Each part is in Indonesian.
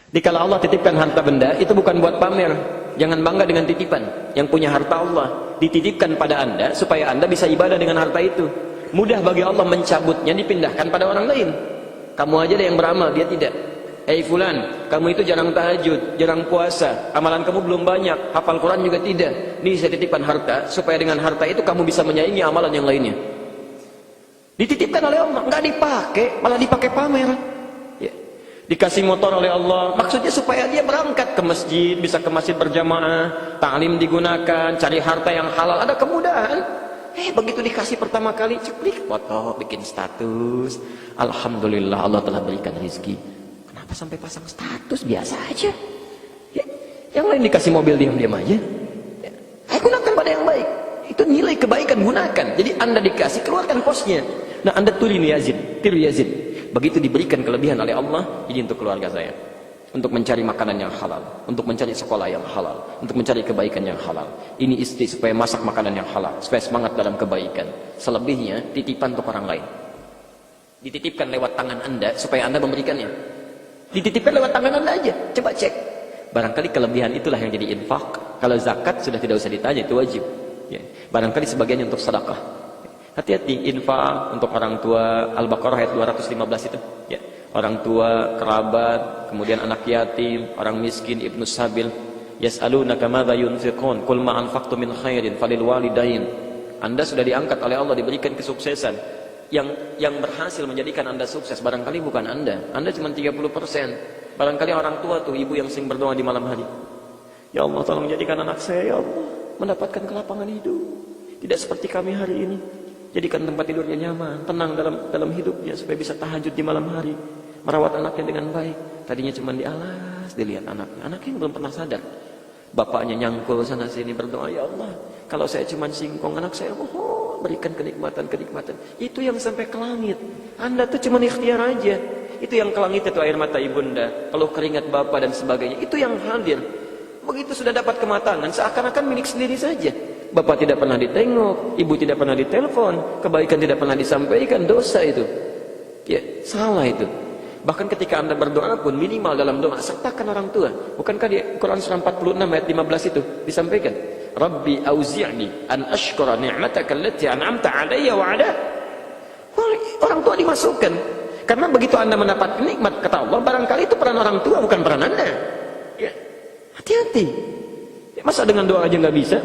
Dikala Allah titipkan harta benda, itu bukan buat pamer. Jangan bangga dengan titipan. Yang punya harta Allah dititipkan pada Anda supaya Anda bisa ibadah dengan harta itu. Mudah bagi Allah mencabutnya, dipindahkan pada orang lain. Kamu aja deh yang beramal, dia tidak. Fulan, kamu itu jarang tahajud, jarang puasa, amalan kamu belum banyak, hafal Quran juga tidak. Ini saya titipkan harta supaya dengan harta itu kamu bisa menyaingi amalan yang lainnya. Dititipkan oleh Allah, nggak dipakai, malah dipakai pamer. Ya. Dikasih motor oleh Allah, maksudnya supaya dia berangkat ke masjid, bisa ke masjid berjamaah, ta'lim digunakan, cari harta yang halal, ada kemudahan. Begitu dikasih pertama kali, ceplik, foto, bikin status. Alhamdulillah Allah telah berikan rezeki. Kenapa sampai pasang status? Biasa aja. Ya. Yang lain dikasih mobil diam-diam aja. Ya. Gunakan pada yang baik. Itu nilai kebaikan, gunakan. Jadi Anda dikasih, keluarkan posnya. Nah, Anda tiru Yazid. Begitu diberikan kelebihan oleh Allah, ini untuk keluarga saya. Untuk mencari makanan yang halal, untuk mencari sekolah yang halal, untuk mencari kebaikan yang halal. Ini istri supaya masak makanan yang halal, supaya semangat dalam kebaikan. Selebihnya titipan untuk orang lain. Dititipkan lewat tangan Anda supaya Anda memberikannya. Dititipkan lewat tangan Anda aja. Coba cek. Barangkali kelebihan itulah yang jadi infak. Kalau zakat sudah tidak usah ditanya, itu wajib. Ya. Barangkali sebagiannya untuk sedekah. Hati-hati, infak untuk orang tua. Al-Baqarah ayat 215 itu. Ya. Orang tua, kerabat, kemudian anak yatim, orang miskin, ibnu sabil. Yas'alunaka madza yunfiqun qul ma anfaqtum min khairin falil walidain. Anda sudah diangkat oleh Allah, diberikan kesuksesan. Yang berhasil menjadikan Anda sukses barangkali bukan Anda. Anda cuma 30%. Barangkali orang tua tuh, ibu yang sering berdoa di malam hari. Ya Allah, tolong jadikan anak saya, ya Allah, mendapatkan kelapangan hidup. Tidak seperti kami hari ini. Jadikan tempat tidurnya nyaman, tenang dalam hidupnya supaya bisa tahajud di malam hari. Merawat anaknya dengan baik. Tadinya cuma di alas dilihat anaknya. Anaknya belum pernah sadar. Bapaknya nyangkul sana sini berdoa, ya Allah, kalau saya cuma singkong anak saya, berikan kenikmatan. Itu yang sampai ke langit. Anda tuh cuma ikhtiar aja. Itu yang ke langit itu air mata ibunda, peluh keringat bapak dan sebagainya. Itu yang hadir. Begitu sudah dapat kematangan, seakan-akan milik sendiri saja. Bapak tidak pernah ditengok, ibu tidak pernah ditelepon, kebaikan tidak pernah disampaikan, dosa itu. Ya, salah itu. Bahkan ketika Anda berdoa pun minimal dalam doa sertakan orang tua. Bukankah di Quran surah 46 ayat 15 itu disampaikan? Rabbi auzi'ni an ashkura ni'mataka allati an'amta 'alayya wa 'ala. Orang tua dimasukkan. Karena begitu Anda mendapat nikmat kata Allah, barangkali itu peran orang tua bukan peran Anda. Ya. Hati-hati. Ya, masa dengan doa aja nggak bisa?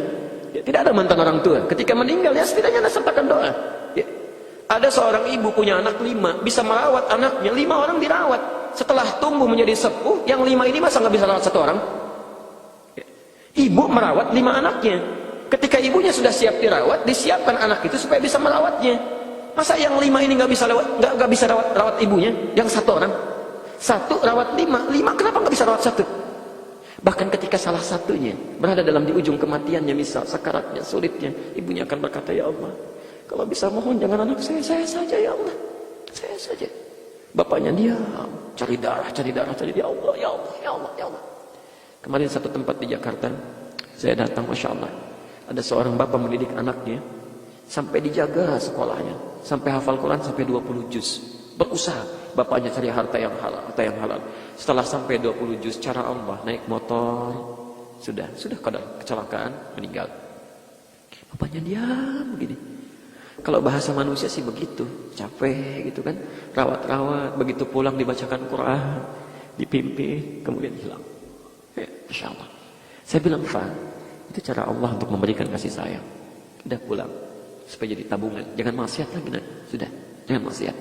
Ya, tidak ada mantan orang tua. Ketika meninggal, ya setidaknya Anda sertakan doa. Ya. Ada seorang ibu punya anak 5, bisa merawat anaknya, 5 orang dirawat. Setelah tumbuh menjadi sepuh, yang 5 ini masa nggak bisa rawat 1 orang? Ya. Ibu merawat 5 anaknya. Ketika ibunya sudah siap dirawat, disiapkan anak itu supaya bisa merawatnya. Masa yang 5 ini nggak bisa rawat ibunya? Yang 1 orang, 1 rawat 5 kenapa nggak bisa rawat 1? Bahkan ketika salah satunya berada di ujung kematiannya, misal sakaratnya, sulitnya, ibunya akan berkata, ya Allah, kalau bisa mohon jangan anak saya saja ya Allah, saya saja. Bapaknya diam, cari darah, ya Allah, ya Allah, ya Allah, ya Allah. Kemarin satu tempat di Jakarta, saya datang, Masya Allah, ada seorang bapak mendidik anaknya, sampai dijaga sekolahnya, sampai hafal Quran sampai 20 juz, berusaha. Bapaknya cari harta yang halal. Setelah sampai 20 juz, cara Allah naik motor, sudah kadang kecelakaan, meninggal. Bapaknya diam begini. Kalau bahasa manusia sih begitu, capek gitu kan, rawat, begitu pulang dibacakan Quran, dipimpi, kemudian hilang. Masya Allah. Saya bilang, Pak, itu cara Allah untuk memberikan kasih sayang. Udah pulang, supaya jadi tabungan. Jangan maksiat lagi, sudah, jangan maksiat.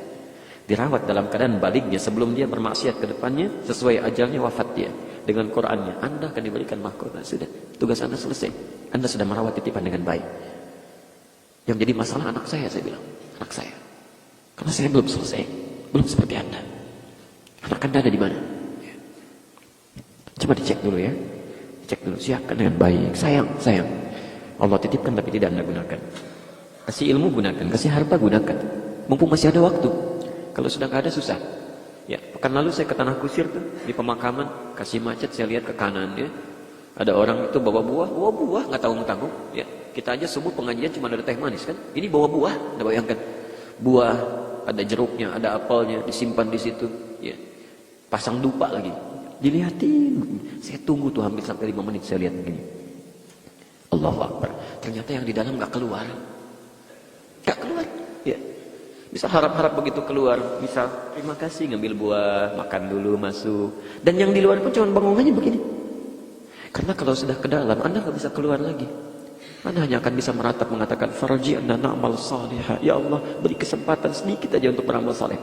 Dirawat dalam keadaan baliknya sebelum dia bermaksiat ke depannya, sesuai ajalnya wafat dia dengan Qurannya. Anda akan diberikan mahkota. Sudah, tugas Anda selesai. Anda sudah merawat titipan dengan baik. Yang jadi masalah anak saya bilang, anak saya, karena saya belum selesai, belum seperti Anda. Anak Anda ada di mana? Coba dicek dulu ya, dicek dulu, siapkan dengan baik. Sayang. Allah titipkan tapi tidak Anda gunakan. Kasih ilmu gunakan, kasih harta gunakan. Mumpung masih ada waktu. Kalau sudah nggak ada susah. Ya, pekan lalu saya ke Tanah Kusir tuh di pemakaman, kasih macet, saya lihat ke kanan ya. Ada orang itu bawa buah, nggak tanggung. Ya, kita aja subuh pengajian cuma ada teh manis kan. Ini bawa buah, Anda bayangkan. Buah, ada jeruknya, ada apelnya, disimpan di situ. Ya, pasang dupa lagi. Dilihatin. Saya tunggu tuh hampir sampai 5 menit saya lihat begini. Allahu Akbar. Ternyata yang di dalam gak keluar. Gak keluar. Ya. Bisa harap-harap begitu keluar. Bisa terima kasih ngambil buah, makan dulu, masuk. Dan yang di luar pun cuma bangunannya begini. Karena kalau sudah ke dalam, Anda gak bisa keluar lagi. Anda hanya akan bisa meratap mengatakan, farji'na na'mal salihah. Ya Allah, beri kesempatan sedikit aja untuk beramal saleh.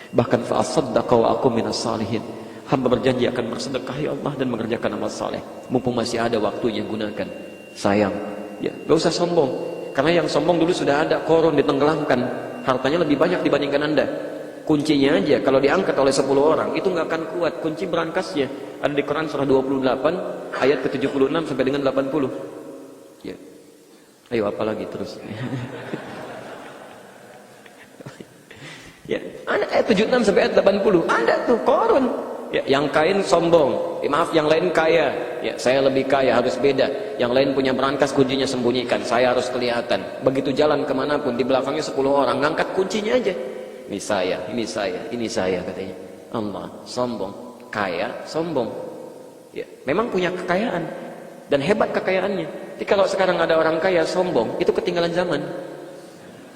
Bahkan fa'asaddaqa wa aku minas salihin. Hamba berjanji akan bersedekah ya Allah dan mengerjakan amal saleh. Mumpung masih ada waktunya, gunakan. Sayang, ya, gak usah sombong. Karena yang sombong dulu sudah ada, korun ditenggelamkan. Hartanya lebih banyak dibandingkan Anda. Kuncinya aja, kalau diangkat oleh 10 orang, itu gak akan kuat. Kunci berangkasnya ada di Quran surah 28, ayat ke-76 sampai dengan 80. Ya. Ayo apalagi terus. Ya, ada ayat 76 sampai ayat 80. Ada tuh korun. Ya, yang kain sombong, maaf yang lain kaya, ya saya lebih kaya harus beda. Yang lain punya berangkas kuncinya sembunyikan, saya harus kelihatan. Begitu jalan kemanapun di belakangnya 10 orang ngangkat kuncinya aja. Ini saya, ini saya, ini saya katanya. Allah sombong, kaya sombong. Ya, memang punya kekayaan dan hebat kekayaannya. Tapi kalau sekarang ada orang kaya sombong, itu ketinggalan zaman.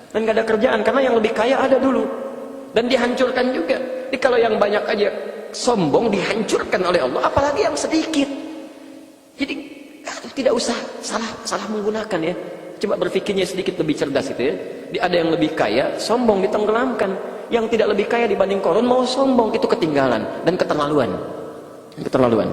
Dan gak ada kerjaan karena yang lebih kaya ada dulu dan dihancurkan juga. Jadi kalau yang banyak aja sombong dihancurkan oleh Allah, apalagi yang sedikit. Jadi tidak usah salah menggunakan ya. Coba berpikirnya sedikit lebih cerdas itu ya. Ada yang lebih kaya, sombong ditenggelamkan. Yang tidak lebih kaya dibanding korun mau sombong, itu ketinggalan dan keterlaluan. Keterlaluan.